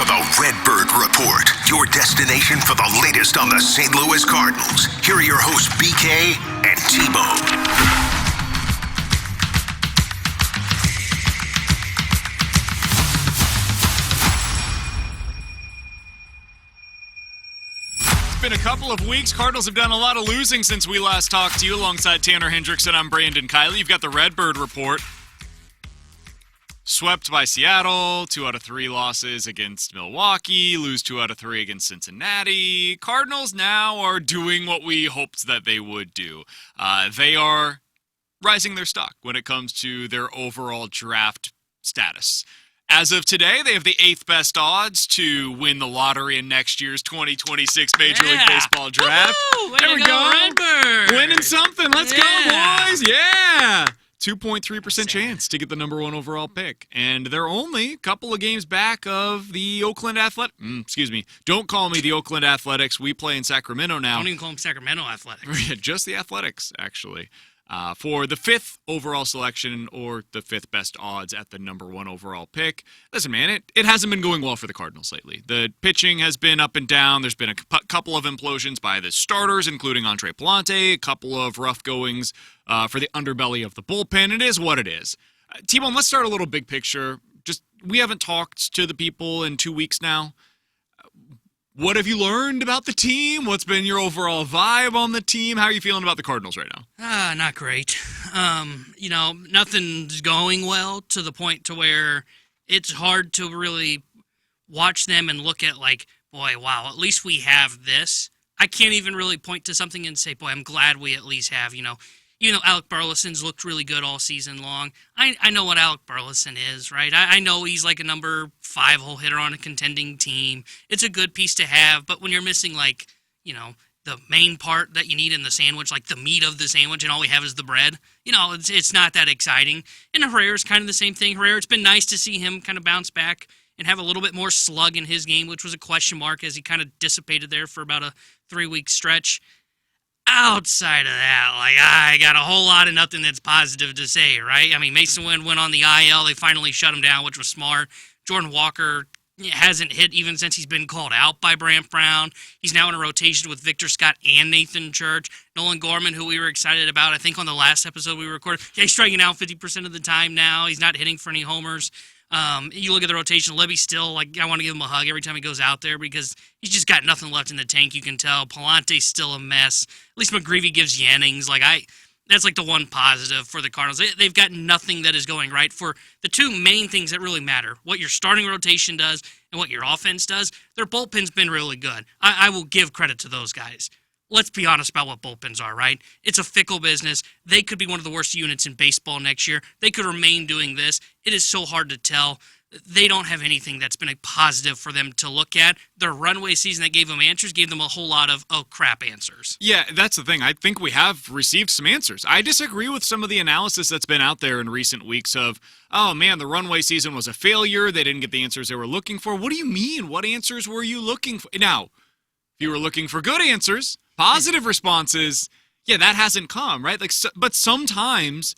to the Redbird Report, your destination for the latest on the St. Louis Cardinals. Here are your hosts, BK and T-Bone. Been a couple of weeks. Cardinals have done a lot of losing since we last talked to you. Alongside Tanner Hendrickson, I'm Brandon Kiley. You've got the Redbird Report. Swept by Seattle, 2 out of 3 losses against Milwaukee, lose 2 out of 3 against Cincinnati. Cardinals now are doing what we hoped that they would do. They are rising their stock when it comes to their overall draft status. As of today, they have the 8th best odds to win the lottery in next year's 2026 Major League Baseball draft. Woo-hoo! There we go, Redbird. Winning something. Let's go, boys. Yeah. 2.3% chance to get the number 1 overall pick. And they're only a couple of games back of the Oakland Athletics. Don't call me the Oakland Athletics. We play in Sacramento now. Don't even call them Sacramento Athletics. Just the Athletics, actually. For the 5th overall selection or the 5th best odds at the number 1 overall pick. Listen, man, it hasn't been going well for the Cardinals lately. The pitching has been up and down. There's been a couple of implosions by the starters, including Andre Palante, a couple of rough goings for the underbelly of the bullpen. It is what it is. T-Bone, let's start a little big picture. We haven't talked to the people in 2 weeks now. What have you learned about the team? What's been your overall vibe on the team? How are you feeling about the Cardinals right now? Not great. Nothing's going well to the point to where it's hard to really watch them and look at like, boy, wow, at least we have this. I can't even really point to something and say, boy, I'm glad we at least have, Alec Burleson's looked really good all season long. I know what Alec Burleson is, right? I know he's like a number 5 hole hitter on a contending team. It's a good piece to have, but when you're missing the main part that you need in the sandwich, like the meat of the sandwich, and all we have is the bread, it's not that exciting. And Herrera's kind of the same thing. Herrera, it's been nice to see him kind of bounce back and have a little bit more slug in his game, which was a question mark as he kind of dissipated there for about a 3-week stretch. Outside of that, I got a whole lot of nothing that's positive to say, right? I mean, Mason Wynn went on the IL. They finally shut him down, which was smart. Jordan Walker hasn't hit even since he's been called out by Brant Brown. He's now in a rotation with Victor Scott and Nathan Church. Nolan Gorman, who we were excited about, I think on the last episode we recorded, he's striking out 50% of the time now. He's not hitting for any homers. You look at the rotation, Libby still, I want to give him a hug every time he goes out there because he's just got nothing left in the tank, you can tell. Palante's still a mess. At least McGreevy gives you innings. That's the one positive for the Cardinals. They've got nothing that is going right for the 2 main things that really matter, what your starting rotation does and what your offense does. Their bullpen's been really good. I will give credit to those guys. Let's be honest about what bullpens are, right? It's a fickle business. They could be one of the worst units in baseball next year. They could remain doing this. It is so hard to tell. They don't have anything that's been a positive for them to look at. Their runway season that gave them answers gave them a whole lot of, crap answers. Yeah, that's the thing. I think we have received some answers. I disagree with some of the analysis that's been out there in recent weeks of, oh man, the runway season was a failure. They didn't get the answers they were looking for. What do you mean? What answers were you looking for? Now, if you were looking for good answers, positive responses, yeah, that hasn't come, right? But sometimes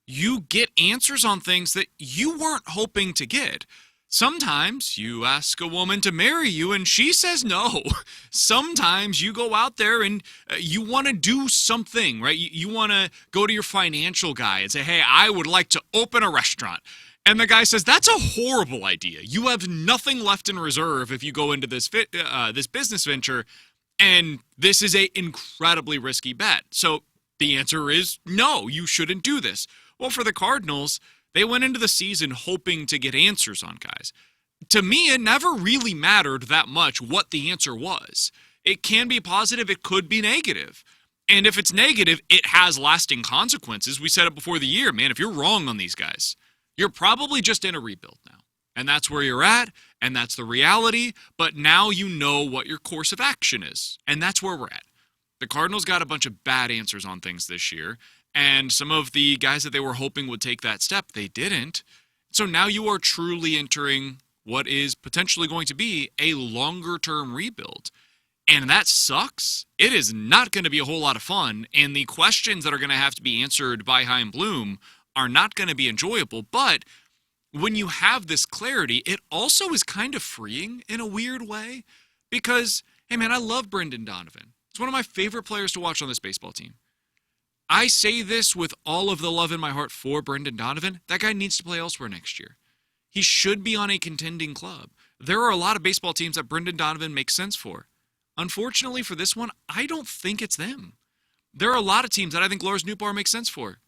you get answers on things that you weren't hoping to get. Sometimes you ask a woman to marry you and she says no. Sometimes you go out there and you want to do something, right? You want to go to your financial guy and say, hey, I would like to open a restaurant. And the guy says, that's a horrible idea. You have nothing left in reserve if you go into this business venture. And this is an incredibly risky bet. So the answer is no, you shouldn't do this. Well, for the Cardinals, they went into the season hoping to get answers on guys. To me, it never really mattered that much what the answer was. It can be positive, it could be negative. And if it's negative, it has lasting consequences. We said it before the year, man, if you're wrong on these guys, you're probably just in a rebuild now. And that's where you're at, and that's the reality, but now you know what your course of action is, and that's where we're at. The Cardinals got a bunch of bad answers on things this year, and some of the guys that they were hoping would take that step, they didn't. So now you are truly entering what is potentially going to be a longer-term rebuild, and that sucks. It is not going to be a whole lot of fun, and the questions that are going to have to be answered by Chaim Bloom are not going to be enjoyable, but when you have this clarity, it also is kind of freeing in a weird way because, hey man, I love Brendan Donovan. It's one of my favorite players to watch on this baseball team. I say this with all of the love in my heart for Brendan Donovan. That guy needs to play elsewhere next year. He should be on a contending club. There are a lot of baseball teams that Brendan Donovan makes sense for. Unfortunately for this one, I don't think it's them. There are a lot of teams that I think Lars Nootbaar makes sense for.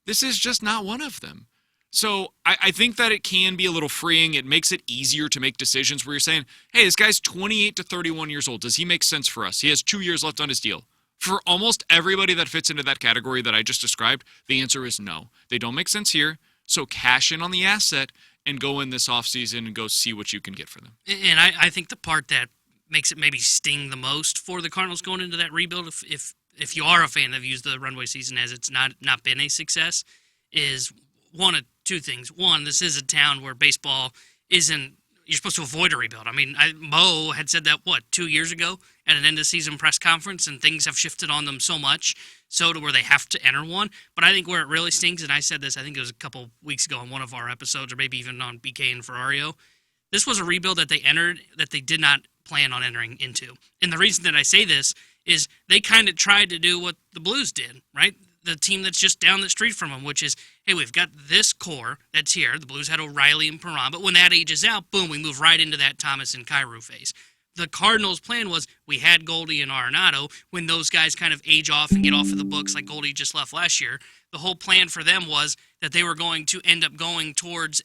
This is just not one of them. So I think that it can be a little freeing. It makes it easier to make decisions where you're saying, hey, this guy's 28 to 31 years old. Does he make sense for us? He has 2 years left on his deal. For almost everybody that fits into that category that I just described, the answer is no. They don't make sense here. So cash in on the asset and go in this offseason and go see what you can get for them. And I think the part that makes it maybe sting the most for the Cardinals going into that rebuild, if you are a fan that views the Runway season as it's not been a success, is one of two things. One, this is a town where baseball isn't, you're supposed to avoid a rebuild. I mean, Mo had said that, 2 years ago at an end-of-season press conference, and things have shifted on them so much so to where they have to enter one. But I think where it really stings, and I said this, I think it was a couple weeks ago on one of our episodes, or maybe even on BK and Ferrario, this was a rebuild that they entered that they did not plan on entering into. And the reason that I say this is they kind of tried to do what the Blues did, right? The team that's just down the street from them, which is, hey, we've got this core that's here. The Blues had O'Reilly and Perron, but when that ages out, boom, we move right into that Thomas and Kyrou phase. The Cardinals' plan was we had Goldie and Arenado. When those guys kind of age off and get off of the books like Goldie just left last year, the whole plan for them was that they were going to end up going towards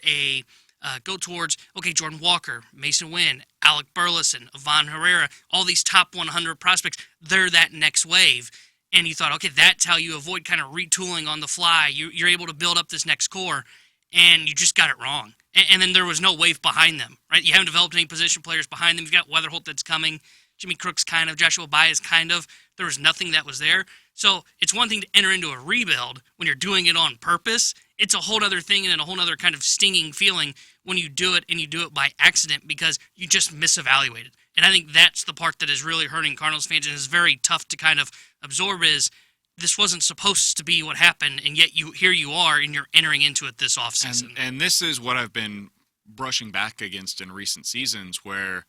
Jordan Walker, Mason Wynn, Alec Burleson, Ivan Herrera, all these top 100 prospects. They're that next wave. And you thought, okay, that's how you avoid kind of retooling on the fly. You're able to build up this next core, and you just got it wrong. And then there was no wave behind them, right? You haven't developed any position players behind them. You've got Weatherholt that's coming, Jimmy Crooks kind of, Joshua Baez kind of. There was nothing that was there. So it's one thing to enter into a rebuild when you're doing it on purpose. It's a whole other thing and a whole other kind of stinging feeling when you do it, and you do it by accident because you just misevaluated. And I think that's the part that is really hurting Cardinals fans and is very tough to kind of absorb is this wasn't supposed to be what happened, and yet here you are, and you're entering into it this offseason. And this is what I've been brushing back against in recent seasons where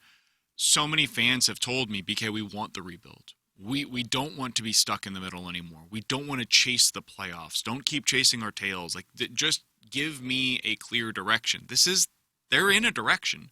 so many fans have told me, BK, we want the rebuild. We don't want to be stuck in the middle anymore. We don't want to chase the playoffs. Don't keep chasing our tails. Just give me a clear direction. They're in a direction.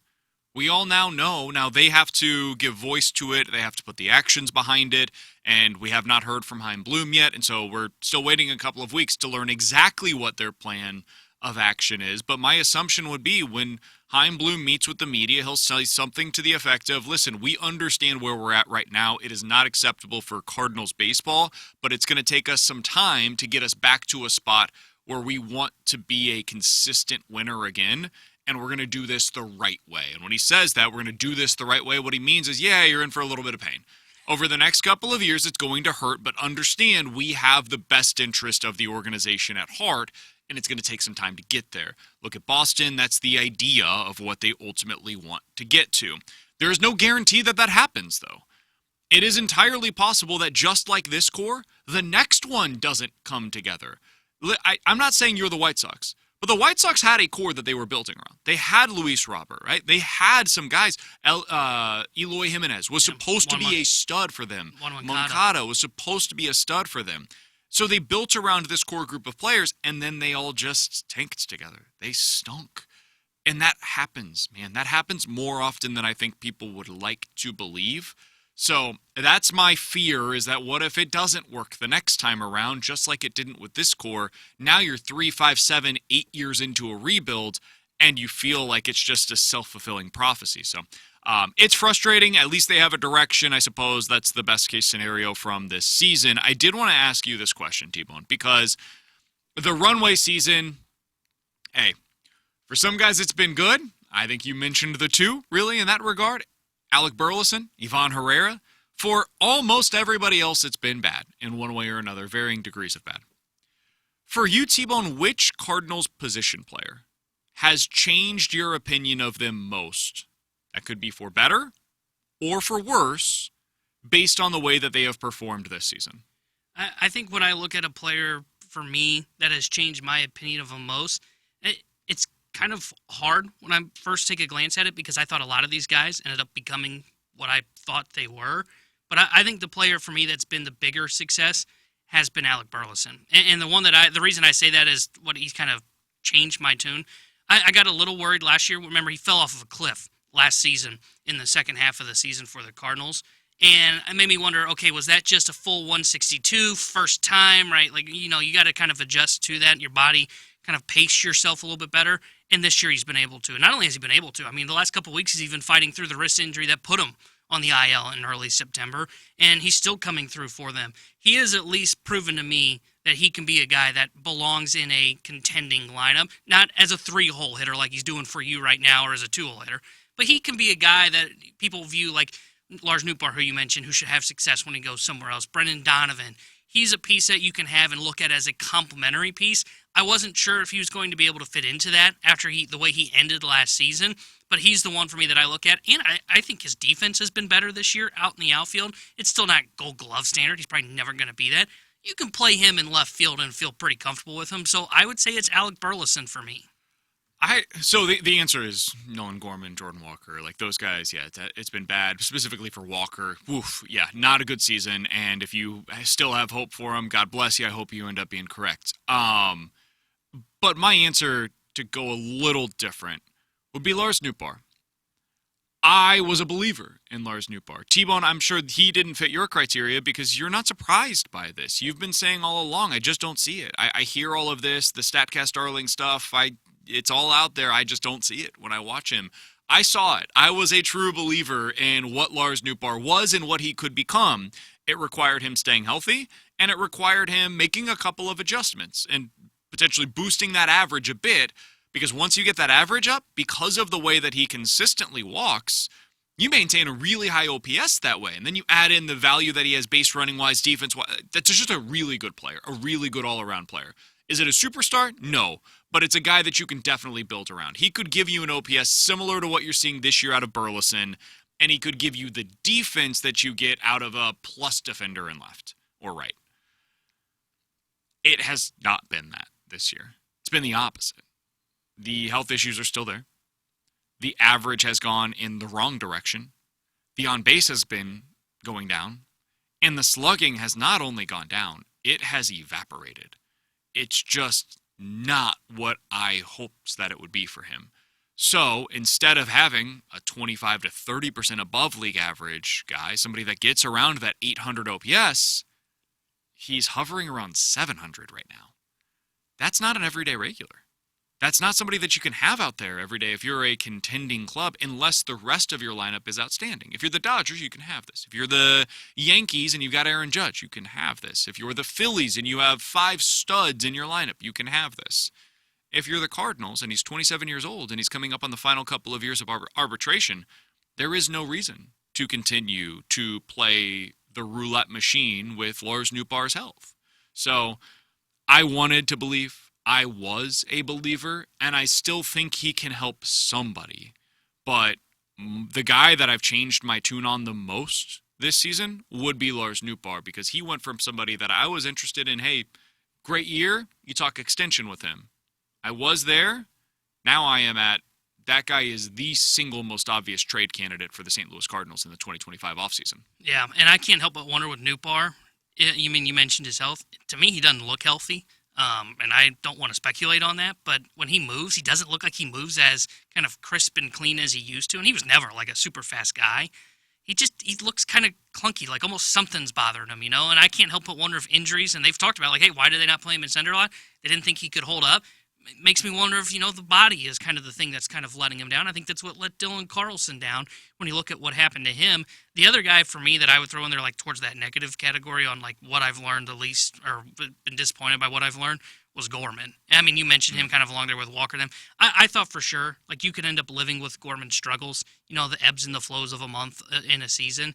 We all now know. Now they have to give voice to it. They have to put the actions behind it. And we have not heard from Chaim Bloom yet. And so we're still waiting a couple of weeks to learn exactly what their plan of action is. But my assumption would be when Chaim Bloom meets with the media, he'll say something to the effect of, listen, we understand where we're at right now. It is not acceptable for Cardinals baseball, but it's going to take us some time to get us back to a spot where we want to be a consistent winner again. And we're going to do this the right way. And when he says that, we're going to do this the right way, what he means is, yeah, you're in for a little bit of pain. Over the next couple of years, it's going to hurt, but understand we have the best interest of the organization at heart, and it's going to take some time to get there. Look at Boston. That's the idea of what they ultimately want to get to. There is no guarantee that that happens, though. It is entirely possible that just like this core, the next one doesn't come together. I'm not saying you're the White Sox. But the White Sox had a core that they were building around. They had Luis Robert, right? They had some guys. Eloy Jimenez was supposed to be a stud for them. Moncada was supposed to be a stud for them. So they built around this core group of players, and then they all just tanked together. They stunk. And that happens, man. That happens more often than I think people would like to believe. So that's my fear, is that what if it doesn't work the next time around, just like it didn't with this core? Now you're 3, 5, 7, 8 years into a rebuild, and you feel like it's just a self-fulfilling prophecy. So it's frustrating. At least they have a direction. I suppose that's the best case scenario from this season. I did want to ask you this question, T-Bone, because the Runway season, hey, for some guys it's been good. I think you mentioned the two, really, in that regard. Alec Burleson, Ivan Herrera. For almost everybody else, it's been bad in one way or another, varying degrees of bad. For you, T-Bone, which Cardinals position player has changed your opinion of them most? That could be for better or for worse, based on the way that they have performed this season. I think when I look at a player, for me, that has changed my opinion of him most, it's kind of hard when I first take a glance at it because I thought a lot of these guys ended up becoming what I thought they were. But I think the player for me that's been the bigger success has been Alec Burleson. And the reason I say that is what he's kind of changed my tune. I got a little worried last year. Remember, he fell off of a cliff last season in the second half of the season for the Cardinals. And it made me wonder, okay, was that just a full 162 first time, right? Like, you got to kind of adjust to that. Your body kind of pace yourself a little bit better. And this year he's been able to. And not only has he been able to, I mean, the last couple of weeks he's even fighting through the wrist injury that put him on the IL in early September. And he's still coming through for them. He has at least proven to me that he can be a guy that belongs in a contending lineup, not as a 3-hole hitter like he's doing for you right now or as a 2-hole hitter, but he can be a guy that people view like Lars Nootbaar, who you mentioned, who should have success when he goes somewhere else. Brendan Donovan, he's a piece that you can have and look at as a complementary piece. I wasn't sure if he was going to be able to fit into that after the way he ended last season, but he's the one for me that I look at. And I think his defense has been better this year out in the outfield. It's still not Gold Glove standard. He's probably never going to be that. You can play him in left field and feel pretty comfortable with him. So I would say it's Alec Burleson for me. So the answer is Nolan Gorman, Jordan Walker, like those guys. Yeah, it's been bad, specifically for Walker. Oof, yeah, not a good season. And if you still have hope for him, God bless you. I hope you end up being correct. But my answer to go a little different would be Lars Nootbaar. I was a believer in Lars Nootbaar. T-Bone, I'm sure he didn't fit your criteria because you're not surprised by this. You've been saying all along, I just don't see it. I hear all of this, the StatCast Darling stuff. It's all out there. I just don't see it when I watch him. I saw it. I was a true believer in what Lars Nootbaar was and what he could become. It required him staying healthy, and it required him making a couple of adjustments and potentially boosting that average a bit. Because once you get that average up, because of the way that he consistently walks, you maintain a really high OPS that way. And then you add in the value that he has base running-wise, defense-wise. That's just a really good player, a really good all-around player. Is it a superstar? No. But it's a guy that you can definitely build around. He could give you an OPS similar to what you're seeing this year out of Burleson, and he could give you the defense that you get out of a plus defender in left or right. It has not been that this year. It's been the opposite. The health issues are still there. The average has gone in the wrong direction. The on-base has been going down. And the slugging has not only gone down, it has evaporated. It's just not what I hoped that it would be for him. So instead of having a 25 to 30% above league average guy, somebody that gets around that 800 OPS, he's hovering around 700 right now. That's not an everyday regular. That's not somebody that you can have out there every day if you're a contending club, unless the rest of your lineup is outstanding. If you're the Dodgers, you can have this. If you're the Yankees and you've got Aaron Judge, you can have this. If you're the Phillies and you have 5 studs in your lineup, you can have this. If you're the Cardinals and he's 27 years old and he's coming up on the final couple of years of arbitration, there is no reason to continue to play the roulette machine with Lars Nootbaar's health. So I wanted to believe. I was a believer, and I still think he can help somebody. But the guy that I've changed my tune on the most this season would be Lars Nootbaar, because he went from somebody that I was interested in, hey, great year, you talk extension with him. I was there. Now I am at, that guy is the single most obvious trade candidate for the St. Louis Cardinals in the 2025 offseason. Yeah, and I can't help but wonder with Nootbaar, you mentioned his health. To me, he doesn't look healthy. And I don't want to speculate on that, but when he moves, he doesn't look like he moves as kind of crisp and clean as he used to. And he was never like a super fast guy. He looks kind of clunky, like almost something's bothering him, And I can't help but wonder if injuries, and they've talked about like, hey, why did they not play him in center a lot? They didn't think he could hold up. It makes me wonder if, the body is kind of the thing that's kind of letting him down. I think that's what let Dylan Carlson down when you look at what happened to him. The other guy for me that I would throw in there like towards that negative category on like what I've learned the least or been disappointed by what I've learned was Gorman. I mean, you mentioned him kind of along there with Walker and them. I thought for sure like you could end up living with Gorman's struggles, the ebbs and the flows of a month in a season.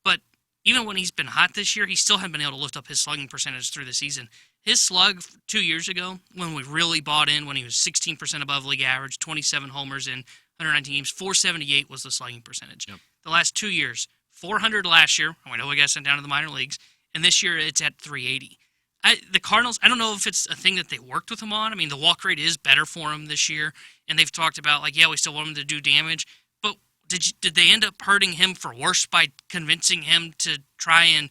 But even when he's been hot this year, he still hasn't been able to lift up his slugging percentage through the season. His slug 2 years ago, when we really bought in, when he was 16% above league average, 27 homers in 119 games, 478 was the slugging percentage. Yep. The last 2 years, 400 last year. I know we got sent down to the minor leagues. And this year, it's at 380. The Cardinals, I don't know if it's a thing that they worked with him on. I mean, the walk rate is better for him this year. and they've talked about, like, yeah, we still want him to do damage, but did they end up hurting him for worse by convincing him to try and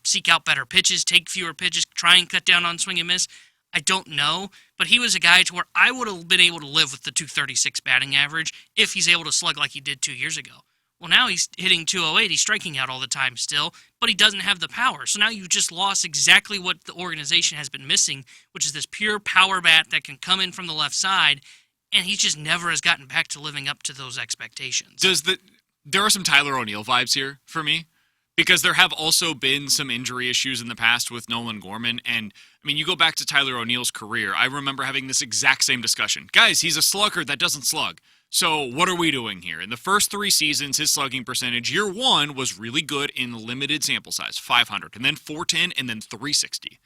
seek out better pitches, take fewer pitches, try and cut down on swing and miss? I don't know, but he was a guy to where I would have been able to live with the 236 batting average if he's able to slug like he did 2 years ago. Well, now he's hitting 208. He's striking out all the time still, but he doesn't have the power. So now you just lost exactly what the organization has been missing, which is this pure power bat that can come in from the left side, and he just never has gotten back to living up to those expectations. There are some Tyler O'Neill vibes here for me, because there have also been some injury issues in the past with Nolan Gorman, and I mean, you go back to Tyler O'Neill's career, I remember having this exact same discussion. Guys, he's a slugger that doesn't slug. So what are we doing here? In the first 3 seasons, his slugging percentage, year 1 was really good in limited sample size, 500, and then 410, and then 360.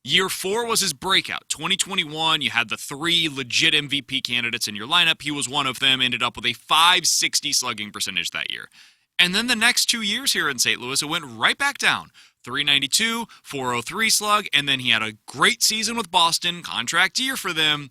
Year 4 was his breakout. 2021, you had the 3 legit MVP candidates in your lineup. He was one of them, ended up with a 560 slugging percentage that year. And then the next 2 years here in St. Louis, it went right back down. 392, 403 slug, and then he had a great season with Boston, contract year for them.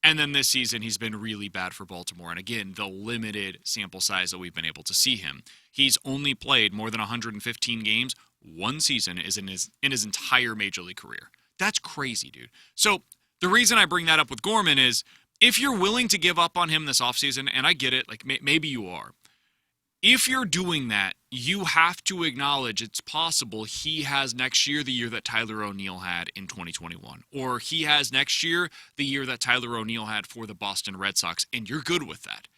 And then this season, he's been really bad for Baltimore. And again, the limited sample size that we've been able to see him. He's only played more than 115 games. 1 season is in his entire Major League career. That's crazy, dude. So the reason I bring that up with Gorman is if you're willing to give up on him this offseason, and I get it, like maybe you are. If you're doing that, you have to acknowledge it's possible he has next year the year that Tyler O'Neill had in 2021. Or he has next year the year that Tyler O'Neill had for the Boston Red Sox, and you're good with that.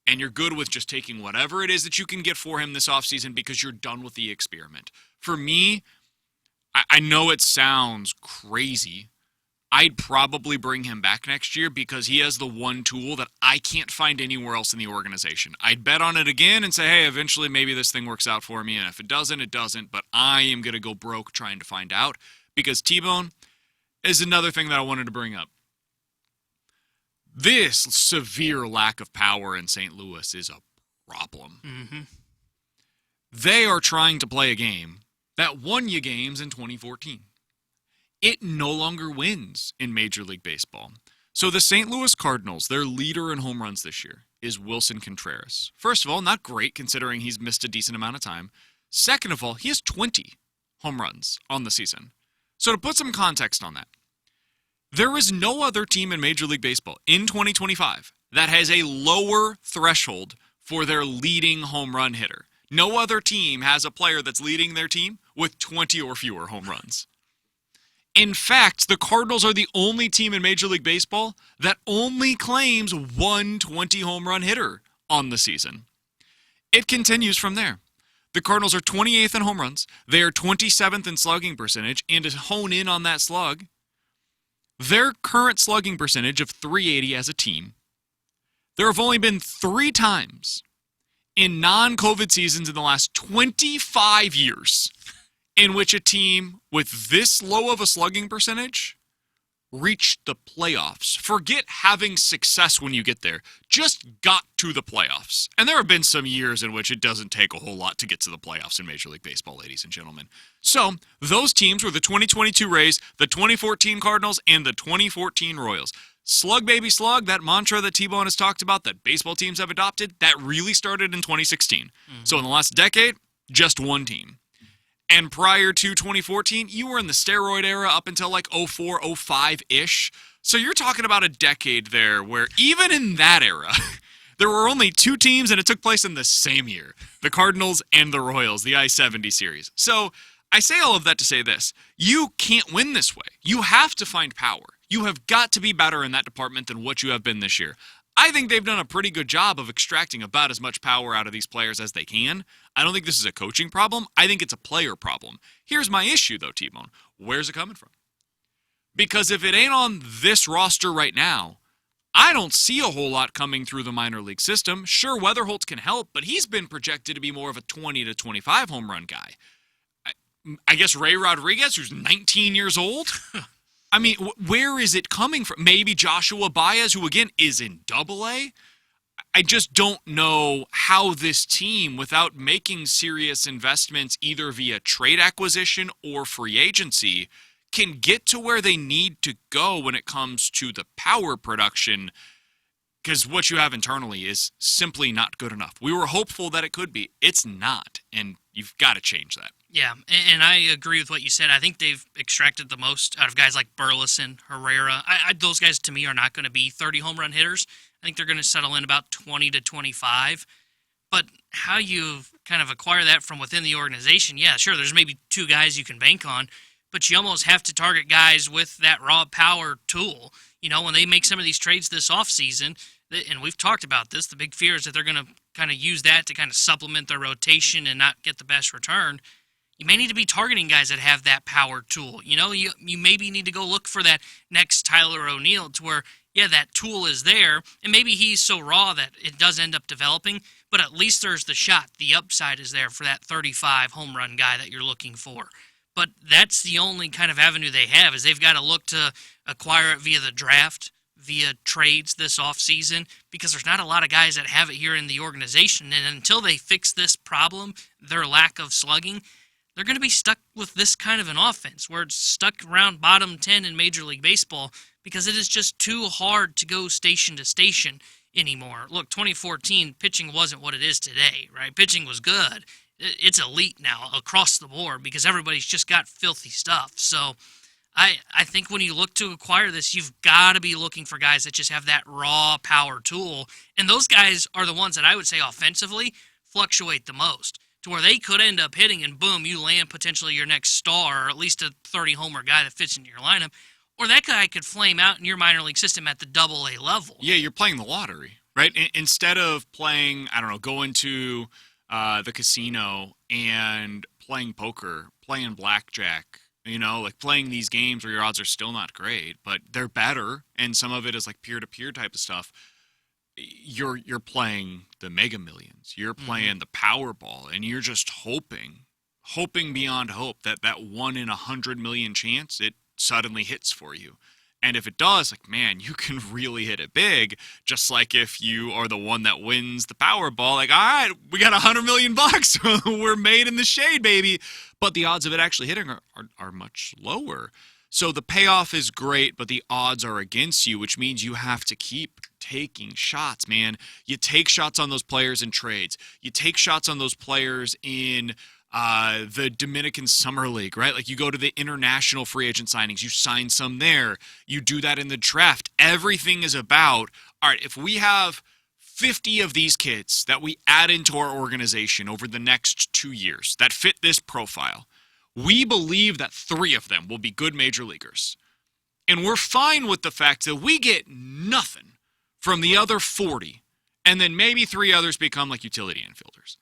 And you're good with just taking whatever it is that you can get for him this offseason because you're done with the experiment. For me, I know it sounds crazy. I'd probably bring him back next year because he has the one tool that I can't find anywhere else in the organization. I'd bet on it again and say, hey, eventually maybe this thing works out for me, and if it doesn't, it doesn't, but I am going to go broke trying to find out because T-Bone is another thing that I wanted to bring up. This severe lack of power in St. Louis is a problem. Mm-hmm. They are trying to play a game that won you games in 2014. It no longer wins in Major League Baseball. So the St. Louis Cardinals, their leader in home runs this year is Wilson Contreras. First of all, not great considering he's missed a decent amount of time. Second of all, he has 20 home runs on the season. So to put some context on that, there is no other team in Major League Baseball in 2025 that has a lower threshold for their leading home run hitter. No other team has a player that's leading their team with 20 or fewer home runs. In fact, the Cardinals are the only team in Major League Baseball that only claims 120 home run hitter on the season. It continues from there. The Cardinals are 28th in home runs. They are 27th in slugging percentage, and to hone in on that slug, their current slugging percentage of 380 as a team, there have only been 3 times in non-COVID seasons in the last 25 years in which a team with this low of a slugging percentage reached the playoffs. Forget having success when you get there. Just got to the playoffs. And there have been some years in which it doesn't take a whole lot to get to the playoffs in Major League Baseball, ladies and gentlemen. So, those teams were the 2022 Rays, the 2014 Cardinals, and the 2014 Royals. Slug, baby, slug, that mantra that T-Bone has talked about that baseball teams have adopted, that really started in 2016. Mm-hmm. So in the last decade, just one team. And prior to 2014, you were in the steroid era up until like 04, 05-ish. So you're talking about a decade there where even in that era, there were only 2 teams and it took place in the same year. The Cardinals and the Royals, the I-70 series. So I say all of that to say this. You can't win this way. You have to find power. You have got to be better in that department than what you have been this year. I think they've done a pretty good job of extracting about as much power out of these players as they can. I don't think this is a coaching problem. I think it's a player problem. Here's my issue, though, T-Bone. Where's it coming from? Because if it ain't on this roster right now, I don't see a whole lot coming through the minor league system. Sure, Weatherholtz can help, but he's been projected to be more of a 20 to 25 home run guy. I guess Ray Rodriguez, who's 19 years old? I mean, where is it coming from? Maybe Joshua Baez, who, again, is in Double-A? I just don't know how this team, without making serious investments either via trade acquisition or free agency, can get to where they need to go when it comes to the power production. Because what you have internally is simply not good enough. We were hopeful that it could be. It's not, and you've got to change that. Yeah, and I agree with what you said. I think they've extracted the most out of guys like Burleson, Herrera. Those guys, to me, are not going to be 30 home run hitters. I think they're going to settle in about 20 to 25. But how you kind of acquire that from within the organization, yeah, sure, there's maybe 2 guys you can bank on, but you almost have to target guys with that raw power tool. You know, when they make some of these trades this offseason, and we've talked about this, the big fear is that they're going to kind of use that to kind of supplement their rotation and not get the best return. You may need to be targeting guys that have that power tool. You know, you maybe need to go look for that next Tyler O'Neill to where, yeah, that tool is there, and maybe he's so raw that it does end up developing, but at least there's the shot. The upside is there for that 35 home run guy that you're looking for. But that's the only kind of avenue they have, is they've got to look to acquire it via the draft, via trades this offseason, because there's not a lot of guys that have it here in the organization. And until they fix this problem, their lack of slugging, they're going to be stuck with this kind of an offense where it's stuck around bottom 10 in Major League Baseball because it is just too hard to go station to station anymore. Look, 2014, pitching wasn't what it is today, right? Pitching was good. It's elite now across the board because everybody's just got filthy stuff. So I think when you look to acquire this, you've got to be looking for guys that just have that raw power tool. And those guys are the ones that I would say offensively fluctuate the most, to where they could end up hitting and boom, you land potentially your next star, or at least a 30-homer guy that fits into your lineup. Or that guy could flame out in your minor league system at the AA level. Yeah, you're playing the lottery, right? Instead of playing, I don't know, going to the casino and playing poker, playing blackjack, you know, like playing these games where your odds are still not great, but they're better, and some of it is like peer-to-peer type of stuff. You're playing the Mega Millions. You're playing the Powerball, and you're just hoping beyond hope that 1 in 100 million chance it suddenly hits for you. And if it does, like, man, you can really hit it big, just like if you are the one that wins the Powerball. Like, all right, we got $100 million. We're made in the shade, baby. But the odds of it actually hitting are much lower. So the payoff is great, but the odds are against you, which means you have to keep taking shots, man. You take shots on those players in trades. You take shots on those players in the Dominican Summer League, right? Like, you go to the international free agent signings, you sign some there. You do that in the draft. Everything is about, all right, if we have 50 of these kids that we add into our organization over the next 2 years that fit this profile, we believe that 3 of them will be good major leaguers. And we're fine with the fact that we get nothing from the other 40, and then maybe 3 others become like utility infielders.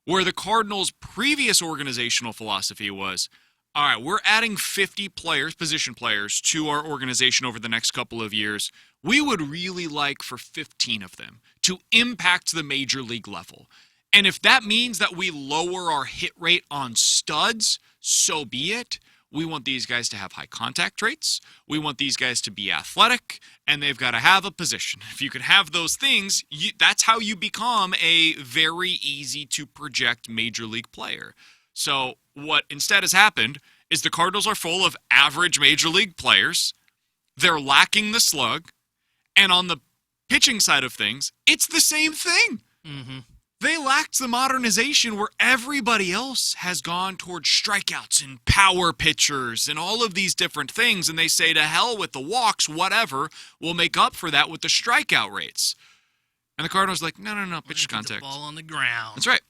Where the Cardinals' previous organizational philosophy was, all right, we're adding 50 players, position players, to our organization over the next couple of years. We would really like for 15 of them to impact the major league level. And if that means that we lower our hit rate on studs, so be it. We want these guys to have high contact rates. We want these guys to be athletic, and they've got to have a position. If you can have those things, that's how you become a very easy to project major league player. So what instead has happened is the Cardinals are full of average major league players. They're lacking the slug. And on the pitching side of things, it's the same thing. Mm-hmm. They lacked the modernization where everybody else has gone towards strikeouts and power pitchers and all of these different things, and they say, to hell with the walks, whatever, we'll make up for that with the strikeout rates. And the Cardinals are like, no, pitch to contact. The ball on the ground. That's right.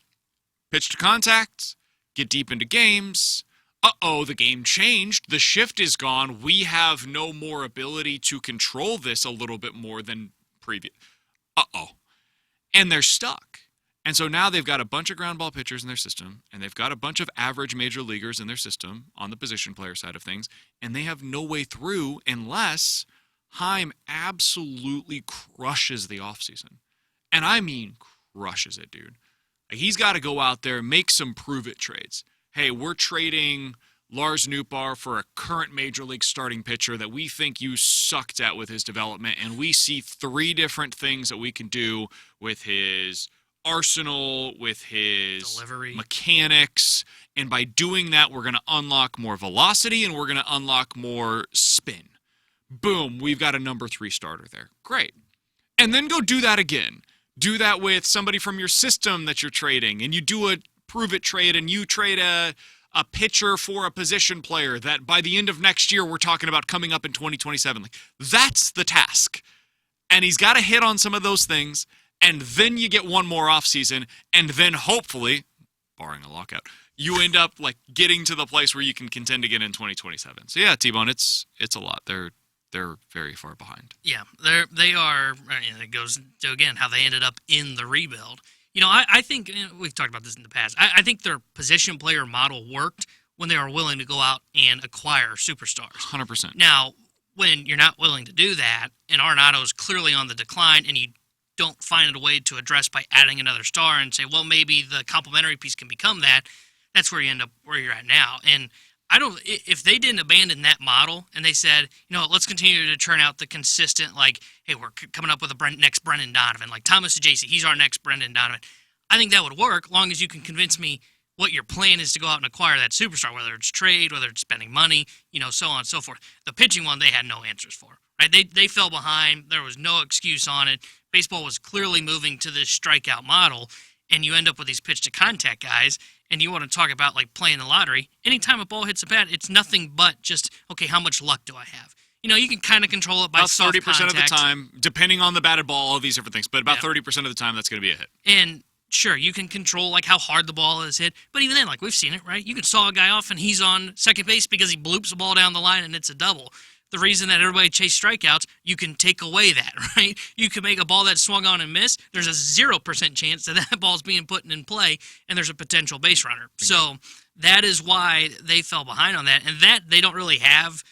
Pitch to contact, get deep into games. The game changed. The shift is gone. We have no more ability to control this a little bit more than previous. And they're stuck. And so now they've got a bunch of ground ball pitchers in their system, and they've got a bunch of average major leaguers in their system on the position player side of things, and they have no way through unless Heim absolutely crushes the offseason. And I mean crushes it, dude. Like, he's got to go out there, make some prove-it trades. Hey, we're trading Lars Nootbaar for a current major league starting pitcher that we think you sucked at with his development, and we see 3 different things that we can do with his arsenal, with his delivery, mechanics, and by doing that, we're going to unlock more velocity and we're going to unlock more spin. Boom, we've got a number 3 starter there. Great. And then go do that again. Do that with somebody from your system that you're trading, and you do a prove-it trade, and you trade a pitcher for a position player that by the end of next year we're talking about coming up in 2027. Like, that's the task. And he's got to hit on some of those things, and then you get one more offseason, and then hopefully, barring a lockout, you end up like getting to the place where you can contend again in 2027. So yeah, T-Bone, it's a lot. They're very far behind. Yeah, they are. And it goes to, again, how they ended up in the rebuild. You know, I think we've talked about this in the past. I think their position player model worked when they were willing to go out and acquire superstars. 100%. Now, when you're not willing to do that, and Arenado's clearly on the decline, and you don't find a way to address by adding another star and say, well, maybe the complementary piece can become that, that's where you end up where you're at now. And if they didn't abandon that model and they said, you know, let's continue to churn out the consistent, like, hey, we're coming up with a next Brendan Donovan, like Thomas Ajayce, he's our next Brendan Donovan. I think that would work, long as you can convince me what your plan is to go out and acquire that superstar, whether it's trade, whether it's spending money, you know, so on and so forth. The pitching one, they had no answers for, right? They fell behind. There was no excuse on it. Baseball was clearly moving to this strikeout model, and you end up with these pitch-to-contact guys, and you want to talk about, like, playing the lottery. Anytime a ball hits a bat, it's nothing but just, okay, how much luck do I have? You know, you can kind of control it by about soft 30% contact. of the time, depending on the batted ball, all these different things, but about 30% of the time, that's going to be a hit. And sure, you can control, like, how hard the ball is hit, but even then, like, we've seen it, right? You can saw a guy off, and he's on second base because he bloops the ball down the line, and it's a double. The reason that everybody chase strikeouts, you can take away that, right? You can make a ball that's swung on and missed. There's a 0% chance that ball's being put in play, and there's a potential base runner. So that is why they fell behind on that, and that they don't really have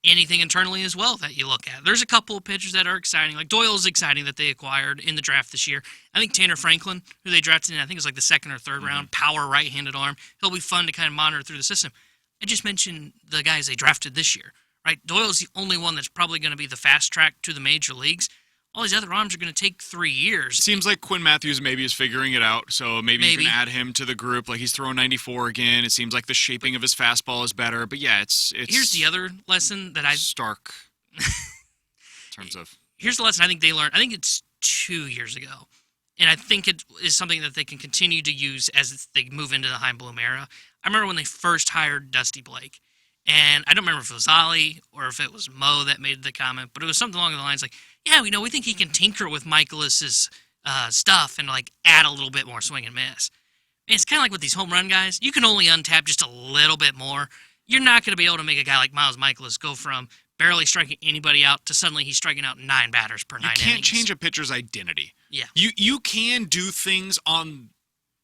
anything internally as well that you look at. There's a couple of pitchers that are exciting. Like Doyle is exciting that they acquired in the draft this year. I think Tanner Franklin, who they drafted in, I think it was like the second or third round, power right-handed arm. He'll be fun to kind of monitor through the system. I just mentioned the guys they drafted this year. Right, Doyle's the only one that's probably going to be the fast track to the major leagues. All these other arms are going to take 3 years. Seems like Quinn Matthews maybe is figuring it out, so maybe you can add him to the group. Like, he's throwing 94 again. It seems like the shaping of his fastball is better. But yeah, it's here's the other lesson that stark in terms of. Here's the lesson I think they learned. I think it's 2 years ago, and I think it is something that they can continue to use as they move into the Chaim Bloom era. I remember when they first hired Dusty Blake. And I don't remember if it was Ollie or if it was Mo that made the comment, but it was something along the lines like, yeah, we think he can tinker with Michaelis's stuff and, like, add a little bit more swing and miss. And it's kind of like with these home run guys. You can only untap just a little bit more. You're not going to be able to make a guy like Miles Michaelis go from barely striking anybody out to suddenly he's striking out 9 batters per 9 innings. You can't change a pitcher's identity. Yeah. You can do things on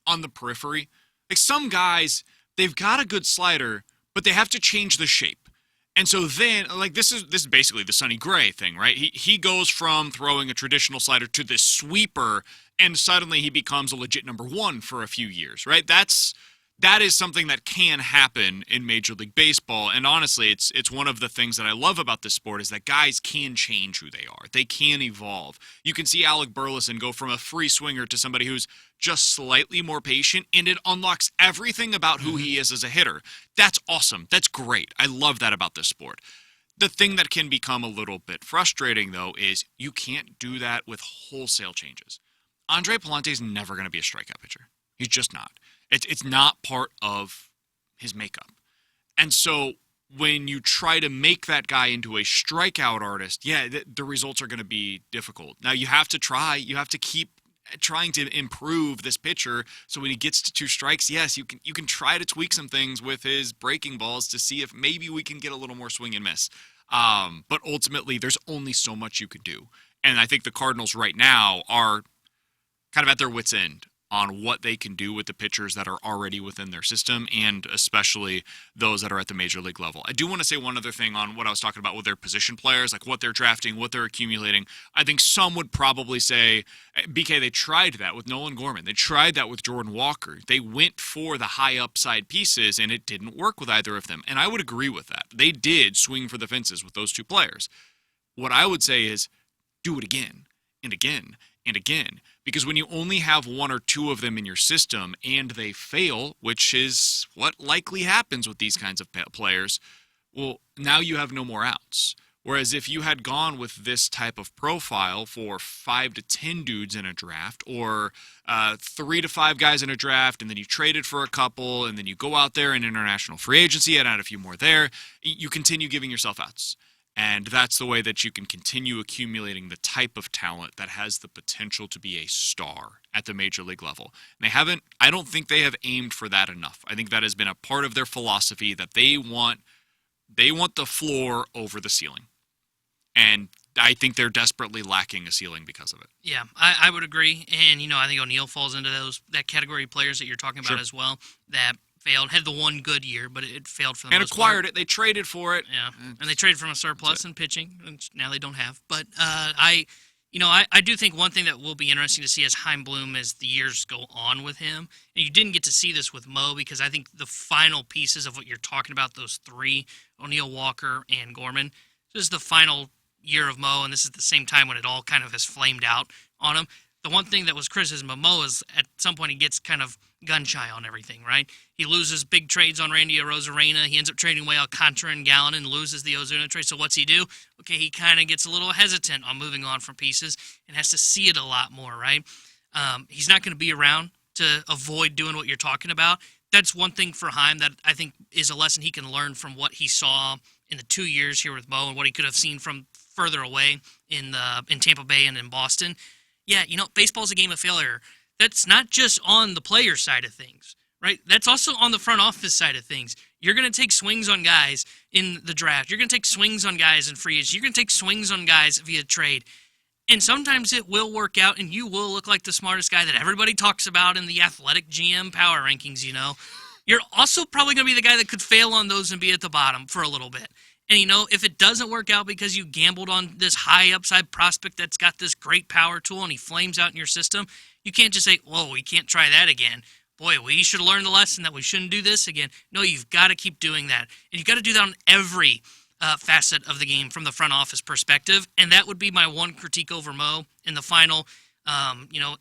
the periphery. Like, some guys, they've got a good slider, but they have to change the shape. And so then, like, this is basically the Sonny Gray thing, right? He goes from throwing a traditional slider to this sweeper, and suddenly he becomes a legit number one for a few years, right? That is something that can happen in Major League Baseball. And honestly, it's one of the things that I love about this sport is that guys can change who they are. They can evolve. You can see Alec Burleson go from a free swinger to somebody who's just slightly more patient, and it unlocks everything about who he is as a hitter. That's awesome. That's great. I love that about this sport. The thing that can become a little bit frustrating, though, is you can't do that with wholesale changes. Andre Palante is never going to be a strikeout pitcher. He's just not. It's not part of his makeup. And so when you try to make that guy into a strikeout artist, yeah, the results are going to be difficult. Now, you have to try. You have to keep trying to improve this pitcher so when he gets to 2 strikes, yes, you can try to tweak some things with his breaking balls to see if maybe we can get a little more swing and miss. But ultimately, there's only so much you could do. And I think the Cardinals right now are kind of at their wits' end on what they can do with the pitchers that are already within their system, and especially those that are at the major league level. I do want to say one other thing on what I was talking about with their position players, like what they're drafting, what they're accumulating. I think some would probably say, BK, they tried that with Nolan Gorman. They tried that with Jordan Walker. They went for the high upside pieces, and it didn't work with either of them. And I would agree with that. They did swing for the fences with those 2 players. What I would say is do it again and again and again. Because when you only have 1 or 2 of them in your system and they fail, which is what likely happens with these kinds of players, well, now you have no more outs. Whereas if you had gone with this type of profile for 5 to 10 dudes in a draft, or 3 to 5 guys in a draft, and then you traded for a couple, and then you go out there in international free agency and add a few more there, you continue giving yourself outs. And that's the way that you can continue accumulating the type of talent that has the potential to be a star at the major league level. And I don't think they have aimed for that enough. I think that has been a part of their philosophy, that they want the floor over the ceiling. And I think they're desperately lacking a ceiling because of it. Yeah, I would agree. And, I think O'Neill falls into that category of players that you're talking about as well, that failed. Had the one good year, but it failed for the most part. And acquired it. They traded for it. Yeah, and they traded from a surplus in pitching, which now they don't have. But I do think one thing that will be interesting to see as Chaim Bloom as the years go on with him, and you didn't get to see this with Mo, because I think the final pieces of what you're talking about, those three, O'Neill, Walker, and Gorman, this is the final year of Mo, and this is the same time when it all kind of has flamed out on him. The one thing that was criticism of Mo is at some point he gets kind of gun-shy on everything, right? He loses big trades on Randy Arozarena. He ends up trading away Alcantara and Gallen and loses the Ozuna trade. So what's he do? Okay, he kind of gets a little hesitant on moving on from pieces and has to see it a lot more, right? He's not going to be around to avoid doing what you're talking about. That's one thing for Chaim that I think is a lesson he can learn from what he saw in the 2 years here with Mo and what he could have seen from further away in Tampa Bay and in Boston. Yeah, baseball's a game of failure. That's not just on the player side of things, right? That's also on the front office side of things. You're going to take swings on guys in the draft. You're going to take swings on guys in free agency. You're going to take swings on guys via trade. And sometimes it will work out, and you will look like the smartest guy that everybody talks about in the athletic GM power rankings, You're also probably going to be the guy that could fail on those and be at the bottom for a little bit. And, if it doesn't work out because you gambled on this high upside prospect that's got this great power tool and he flames out in your system, you can't just say, whoa, we can't try that again. Boy, we should learn the lesson that we shouldn't do this again. No, you've got to keep doing that. And you've got to do that on every facet of the game from the front office perspective. And that would be my one critique over Mo in the final.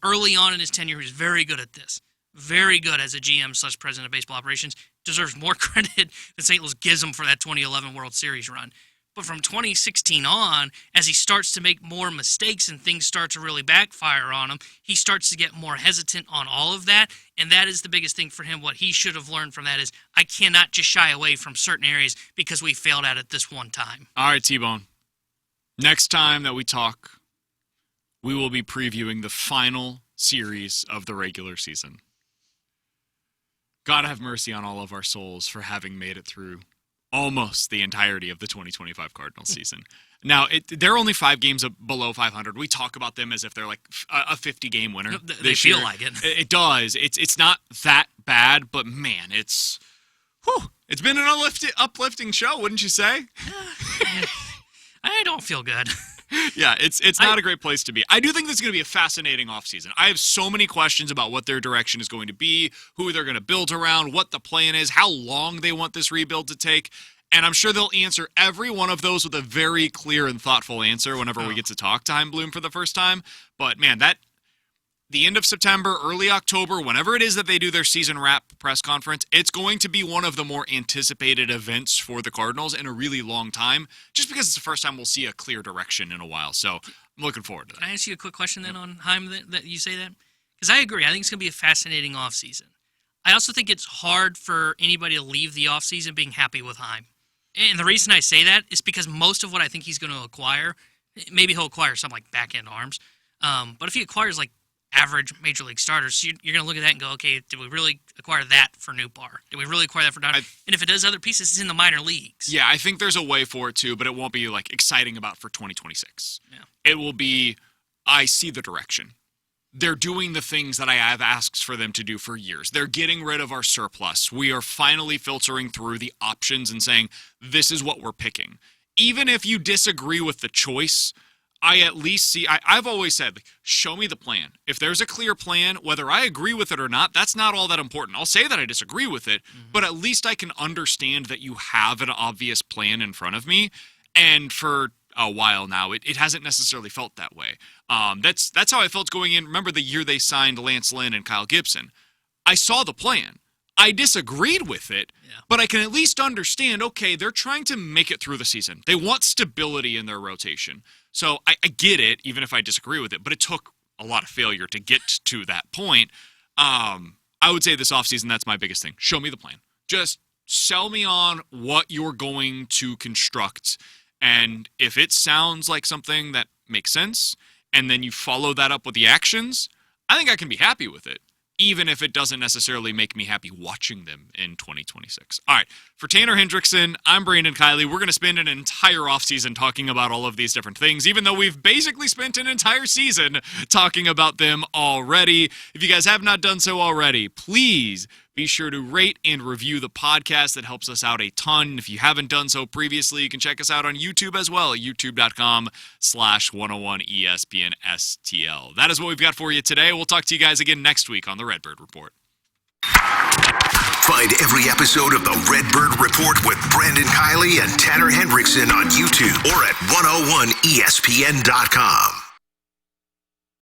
Early on in his tenure, he was very good at this. Very good as a GM/president of baseball operations. Deserves more credit than St. Louis gives him for that 2011 World Series run. But from 2016 on, as he starts to make more mistakes and things start to really backfire on him, he starts to get more hesitant on all of that. And that is the biggest thing for him. What he should have learned from that is, I cannot just shy away from certain areas because we failed at it this one time. All right, T-Bone. Next time that we talk, we will be previewing the final series of the regular season. God have mercy on all of our souls for having made it through almost the entirety of the 2025 Cardinals season. Now, they're only 5 games below 500. We talk about them as if they're like a 50-game winner. They feel like it. It does. It's not that bad, but man, it's been an uplifting show, wouldn't you say? I don't feel good. Yeah, it's not a great place to be. I do think this is going to be a fascinating offseason. I have so many questions about what their direction is going to be, who they're going to build around, what the plan is, how long they want this rebuild to take, and I'm sure they'll answer every one of those with a very clear and thoughtful answer whenever we get to talk to Chaim Bloom for the first time. But man, the end of September, early October, whenever it is that they do their season wrap press conference, it's going to be one of the more anticipated events for the Cardinals in a really long time, just because it's the first time we'll see a clear direction in a while. So I'm looking forward to that. Can I ask you a quick question then on Chaim that you say that? Because I agree. I think it's going to be a fascinating offseason. I also think it's hard for anybody to leave the offseason being happy with Chaim. And the reason I say that is because most of what I think he's going to acquire, maybe he'll acquire some like back-end arms, but if he acquires like average major league starters, you're going to look at that and go, okay, did we really acquire that for Newbar? Did we really acquire that for Don? And if it does other pieces, it's in the minor leaves. Yeah, I think there's a way for it too, but it won't be like exciting about for 2026. Yeah. It will be, I see the direction. They're doing the things that I have asked for them to do for years. They're getting rid of our surplus. We are finally filtering through the options and saying, this is what we're picking. Even if you disagree with the choice, I at least see, I've always said, show me the plan. If there's a clear plan, whether I agree with it or not, that's not all that important. I'll say that I disagree with it, but at least I can understand that you have an obvious plan in front of me. And for a while now, it hasn't necessarily felt that way. That's how I felt going in. Remember the year they signed Lance Lynn and Kyle Gibson? I saw the plan. I disagreed with it, Yeah. but I can at least understand, okay, they're trying to make it through the season. They want stability in their rotation. So I get it, even if I disagree with it, but it took a lot of failure to get to that point. I would say this offseason, that's my biggest thing. Show me the plan. Just sell me on what you're going to construct. And if it sounds like something that makes sense, and then you follow that up with the actions, I think I can be happy with it, even if it doesn't necessarily make me happy watching them in 2026. All right, for Tanner Hendrickson, I'm Brandon Kiley. We're going to spend an entire offseason talking about all of these different things, even though we've basically spent an entire season talking about them already. If you guys have not done so already, please be sure to rate and review the podcast. That helps us out a ton. If you haven't done so previously, you can check us out on YouTube as well at youtube.com/101ESPN STL. That is what we've got for you today. We'll talk to you guys again next week on the Redbird Report. Find every episode of the Redbird Report with Brandon Kiley and Tanner Hendrickson on YouTube or at 101ESPN.com.